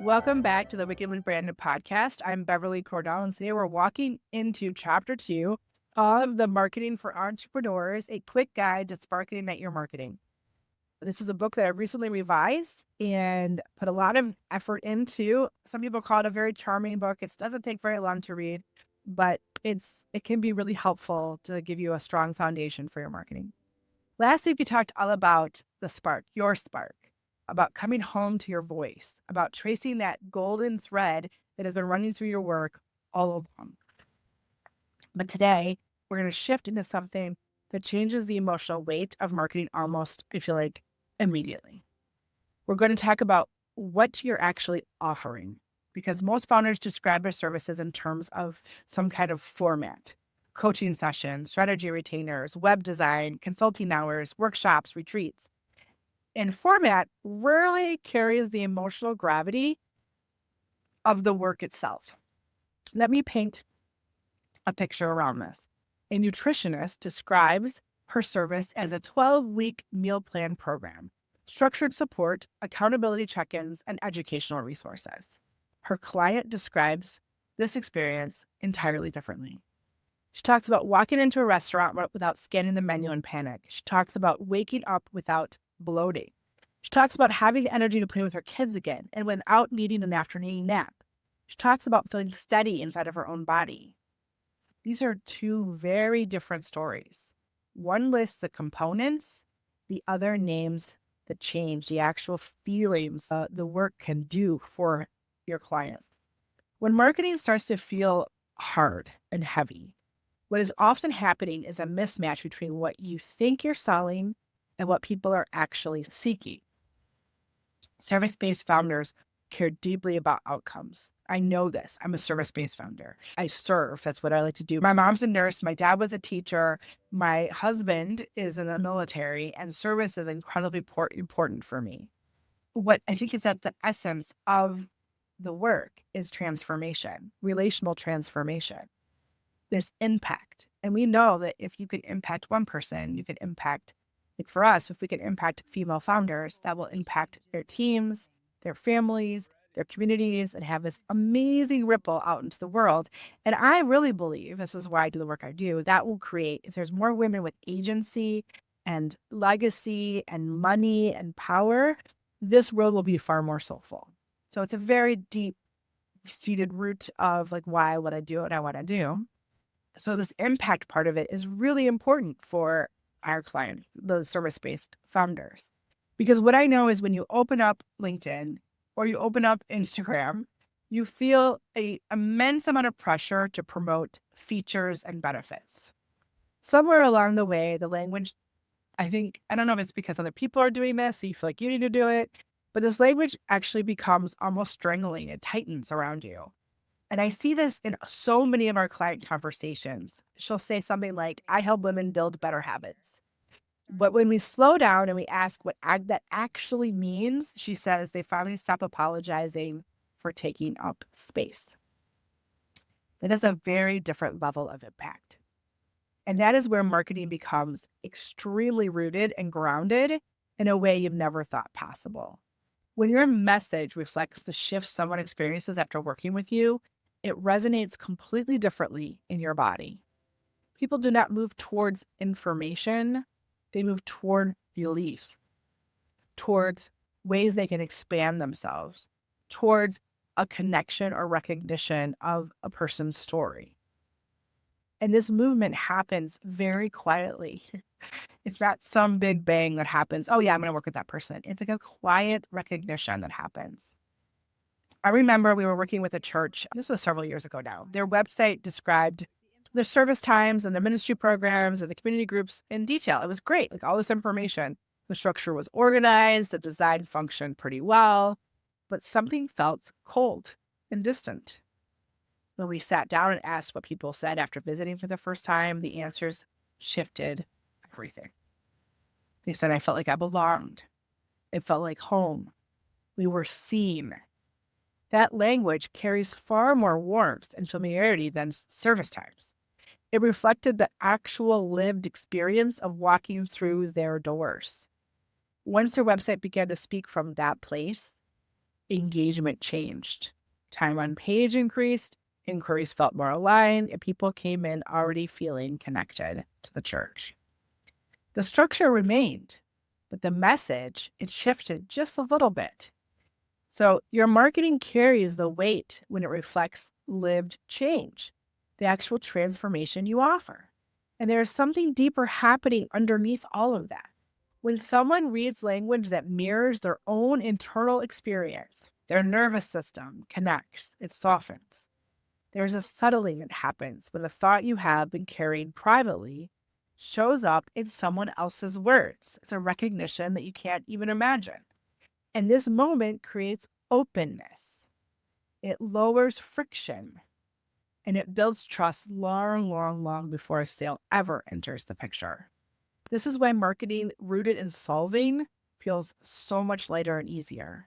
Welcome back to the Wickedly Branded podcast. I'm Beverly Cornell, and today we're walking into chapter 2 of the Marketing for Entrepreneurs, a quick guide to sparking ignite your marketing. This is a book that I recently revised and put a lot of effort into. Some people call it a very charming book. It doesn't take very long to read, but it can be really helpful to give you a strong foundation for your marketing. Last week, we talked all about the spark, your spark, about coming home to your voice, about tracing that golden thread that has been running through your work all along. But today, we're going to shift into something that changes the emotional weight of marketing almost, I feel like, immediately. We're going to talk about what you're actually offering, because most founders describe their services in terms of some kind of format: coaching sessions, strategy retainers, web design, consulting hours, workshops, retreats. And format rarely carries the emotional gravity of the work itself. Let me paint a picture around this. A nutritionist describes her service as a 12-week meal plan program, structured support, accountability check-ins, and educational resources. Her client describes this experience entirely differently. She talks about walking into a restaurant without scanning the menu in panic. She talks about waking up without bloating. She talks about having the energy to play with her kids again and without needing an afternoon nap. She talks about feeling steady inside of her own body. These are two very different stories. One lists the components, the other names the change, the actual feelings the work can do for your client. When marketing starts to feel hard and heavy, what is often happening is a mismatch between what you think you're selling and what people are actually seeking. Service-based founders care deeply about outcomes. I know this. I'm a service-based founder. I serve. That's what I like to do. My mom's a nurse. My dad was a teacher. My husband is in the military, and service is incredibly important for me. What I think is at the essence of the work is transformation, relational transformation. There's impact. And we know that if you could impact one person, you could impact, like for us, if we could impact female founders, that will impact their teams, their families, their communities, and have this amazing ripple out into the world. And I really believe, this is why I do the work I do, that will create, if there's more women with agency and legacy and money and power, this world will be far more soulful. So it's a very deep seated root of like why what I do what I want to do. So this impact part of it is really important for our client, the service-based founders. Because what I know is when you open up LinkedIn or you open up Instagram, you feel an immense amount of pressure to promote features and benefits. Somewhere along the way, the language, I don't know if it's because other people are doing this, so you feel like you need to do it, but this language actually becomes almost strangling. It tightens around you. And I see this in so many of our client conversations. She'll say something like, I help women build better habits. But when we slow down and we ask what that actually means, she says they finally stop apologizing for taking up space. That is a very different level of impact. And that is where marketing becomes extremely rooted and grounded in a way you've never thought possible. When your message reflects the shift someone experiences after working with you, it resonates completely differently in your body. People do not move towards information. They move toward belief, towards ways they can expand themselves, towards a connection or recognition of a person's story. And this movement happens very quietly. It's not some big bang that happens. Oh yeah, I'm going to work with that person. It's like a quiet recognition that happens. I remember we were working with a church. This was several years ago now. Their website described the service times and the ministry programs and the community groups in detail. It was great, like all this information. The structure was organized, the design functioned pretty well, but something felt cold and distant. When we sat down and asked what people said after visiting for the first time, the answers shifted everything. They said, I felt like I belonged. It felt like home. We were seen. That language carries far more warmth and familiarity than service times. It reflected the actual lived experience of walking through their doors. Once their website began to speak from that place, engagement changed. Time on page increased, inquiries felt more aligned, and people came in already feeling connected to the church. The structure remained, but the message, it shifted just a little bit. So your marketing carries the weight when it reflects lived change, the actual transformation you offer. And there is something deeper happening underneath all of that. When someone reads language that mirrors their own internal experience, their nervous system connects, it softens. There's a settling that happens when the thought you have been carrying privately shows up in someone else's words. It's a recognition that you can't even imagine. And this moment creates openness. It lowers friction and it builds trust long, long, long before a sale ever enters the picture. This is why marketing rooted in solving feels so much lighter and easier.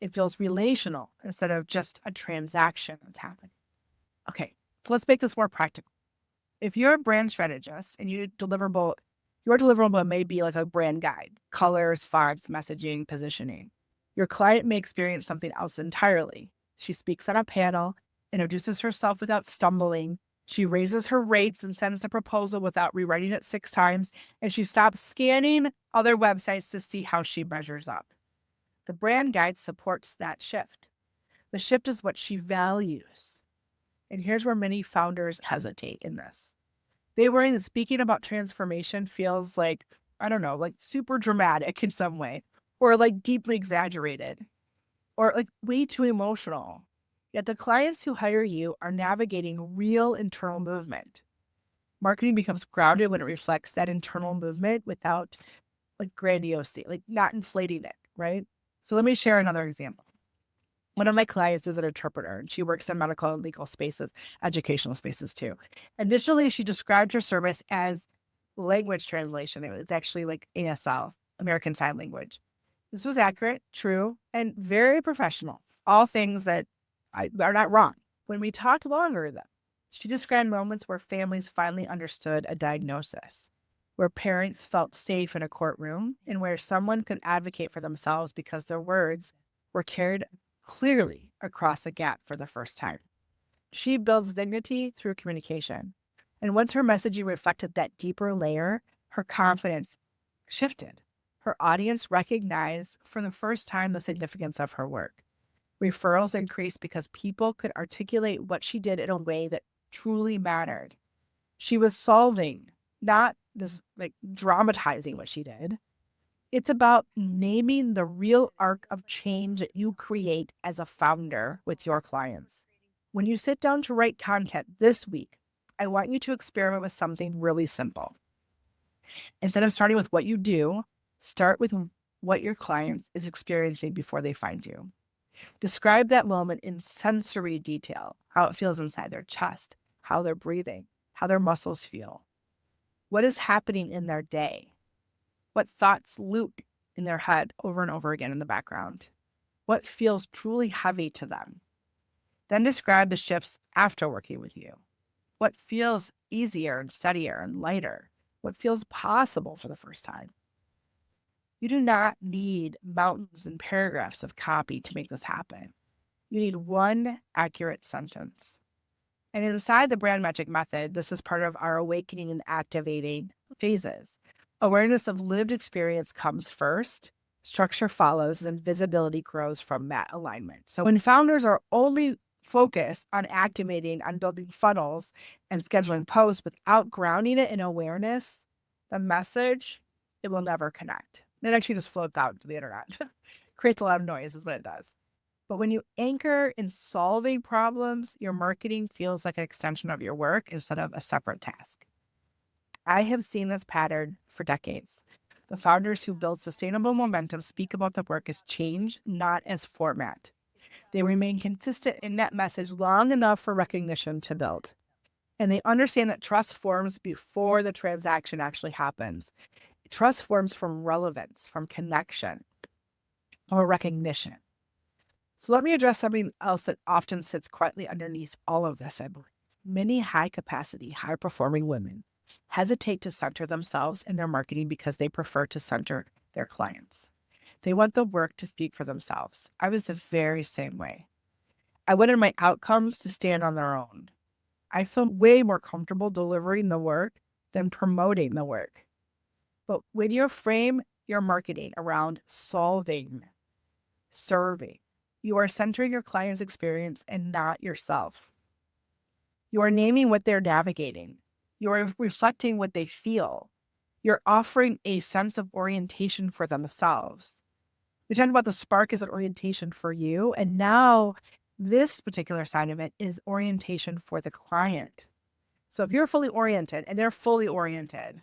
It feels relational instead of just a transaction that's happening. Okay, so let's make this more practical. If you're a brand strategist and your deliverable may be like a brand guide, colors, fonts, messaging, positioning. Your client may experience something else entirely. She speaks on a panel, introduces herself without stumbling. She raises her rates and sends a proposal without rewriting it 6 times, and she stops scanning other websites to see how she measures up. The brand guide supports that shift. The shift is what she values. And here's where many founders hesitate in this. They worry that speaking about transformation feels like, I don't know, like super dramatic in some way, or like deeply exaggerated, or like way too emotional. Yet the clients who hire you are navigating real internal movement. Marketing becomes grounded when it reflects that internal movement without like grandiosity, like not inflating it, right? So let me share another example. One of my clients is an interpreter, and she works in medical and legal spaces, educational spaces too. Initially, she described her service as language translation. It was actually like ASL, American Sign Language. This was accurate, true, and very professional. All things that are not wrong. When we talked longer, though, she described moments where families finally understood a diagnosis, where parents felt safe in a courtroom, and where someone could advocate for themselves because their words were carried clearly across a gap for the first time. She builds dignity through communication. And once her messaging reflected that deeper layer, her confidence shifted. Her audience recognized for the first time the significance of her work. Referrals increased because people could articulate what she did in a way that truly mattered. She was solving, not this like dramatizing what she did. It's about naming the real arc of change that you create as a founder with your clients. When you sit down to write content this week, I want you to experiment with something really simple. Instead of starting with what you do, start with what your client is experiencing before they find you. Describe that moment in sensory detail, how it feels inside their chest, how they're breathing, how their muscles feel. What is happening in their day? What thoughts loop in their head over and over again in the background? What feels truly heavy to them? Then describe the shifts after working with you. What feels easier and steadier and lighter? What feels possible for the first time? You do not need mountains and paragraphs of copy to make this happen. You need one accurate sentence. And inside the brand magic method, this is part of our awakening and activating phases. Awareness of lived experience comes first, structure follows, and visibility grows from that alignment. So when founders are only focused on activating, on building funnels and scheduling posts without grounding it in awareness, the message, it will never connect. It actually just floats out to the internet. Creates a lot of noise is what it does. But when you anchor in solving problems, your marketing feels like an extension of your work instead of a separate task. I have seen this pattern for decades. The founders who build sustainable momentum speak about the work as change, not as format. They remain consistent in that message long enough for recognition to build. And they understand that trust forms before the transaction actually happens. Trust forms from relevance, from connection, or recognition. So let me address something else that often sits quietly underneath all of this, I believe. Many high-capacity, high-performing women hesitate to center themselves in their marketing because they prefer to center their clients. They want the work to speak for themselves. I was the very same way. I wanted my outcomes to stand on their own. I feel way more comfortable delivering the work than promoting the work. But when you frame your marketing around solving, serving, you are centering your client's experience and not yourself. You are naming what they're navigating. You are reflecting what they feel. You're offering a sense of orientation for themselves. We talked about the spark as an orientation for you. And now this particular side of it is orientation for the client. So if you're fully oriented and they're fully oriented,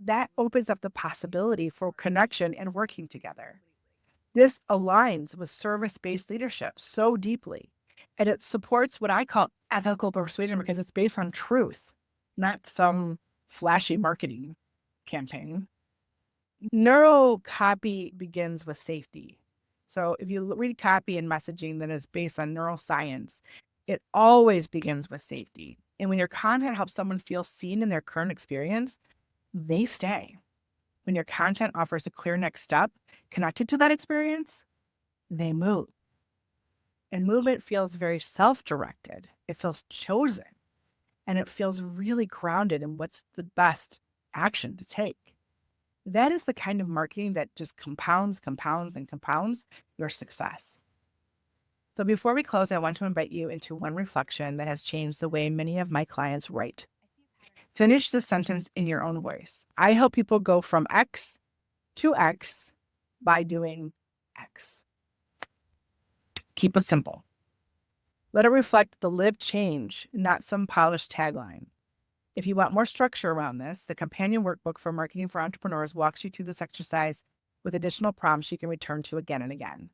that opens up the possibility for connection and working together. This aligns with service-based leadership so deeply. And it supports what I call ethical persuasion because it's based on truth, not some flashy marketing campaign. Neuro copy begins with safety. So if you read copy and messaging that is based on neuroscience, it always begins with safety. And when your content helps someone feel seen in their current experience, they stay. When your content offers a clear next step connected to that experience, they move. And movement feels very self-directed. It feels chosen. And it feels really grounded in what's the best action to take. That is the kind of marketing that just compounds your success. So before we close, I want to invite you into one reflection that has changed the way many of my clients write. Finish the sentence in your own voice. I help people go from X to X by doing X. Keep it simple. Let it reflect the lived change, not some polished tagline. If you want more structure around this, the companion workbook for Marketing for Entrepreneurs walks you through this exercise with additional prompts you can return to again and again.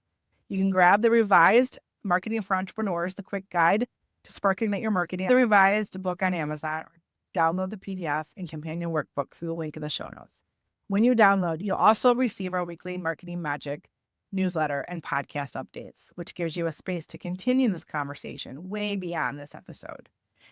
You can grab the revised Marketing for Entrepreneurs, the quick guide to sparking your marketing, the revised book on Amazon, or download the PDF and companion workbook through the link in the show notes. When you download, you'll also receive our weekly Marketing Magic newsletter and podcast updates, which gives you a space to continue this conversation way beyond this episode.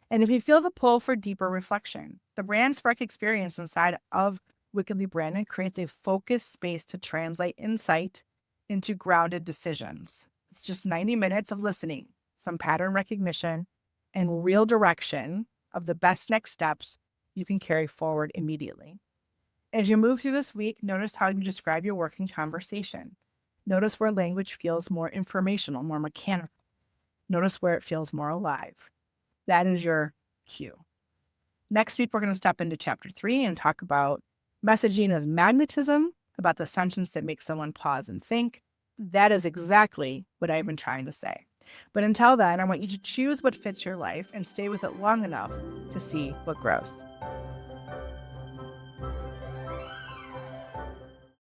And if you feel the pull for deeper reflection, the Brand Spark experience inside of Wickedly Branded creates a focused space to translate insight into grounded decisions. It's just 90 minutes of listening, some pattern recognition, and real direction of the best next steps you can carry forward immediately. As you move through this week, notice how you describe your working conversation. Notice where language feels more informational, more mechanical. Notice where it feels more alive. That is your cue. Next week, we're going to step into chapter 3 and talk about messaging as magnetism, about the sentence that makes someone pause and think. That is exactly what I've been trying to say. But until then, I want you to choose what fits your life and stay with it long enough to see what grows.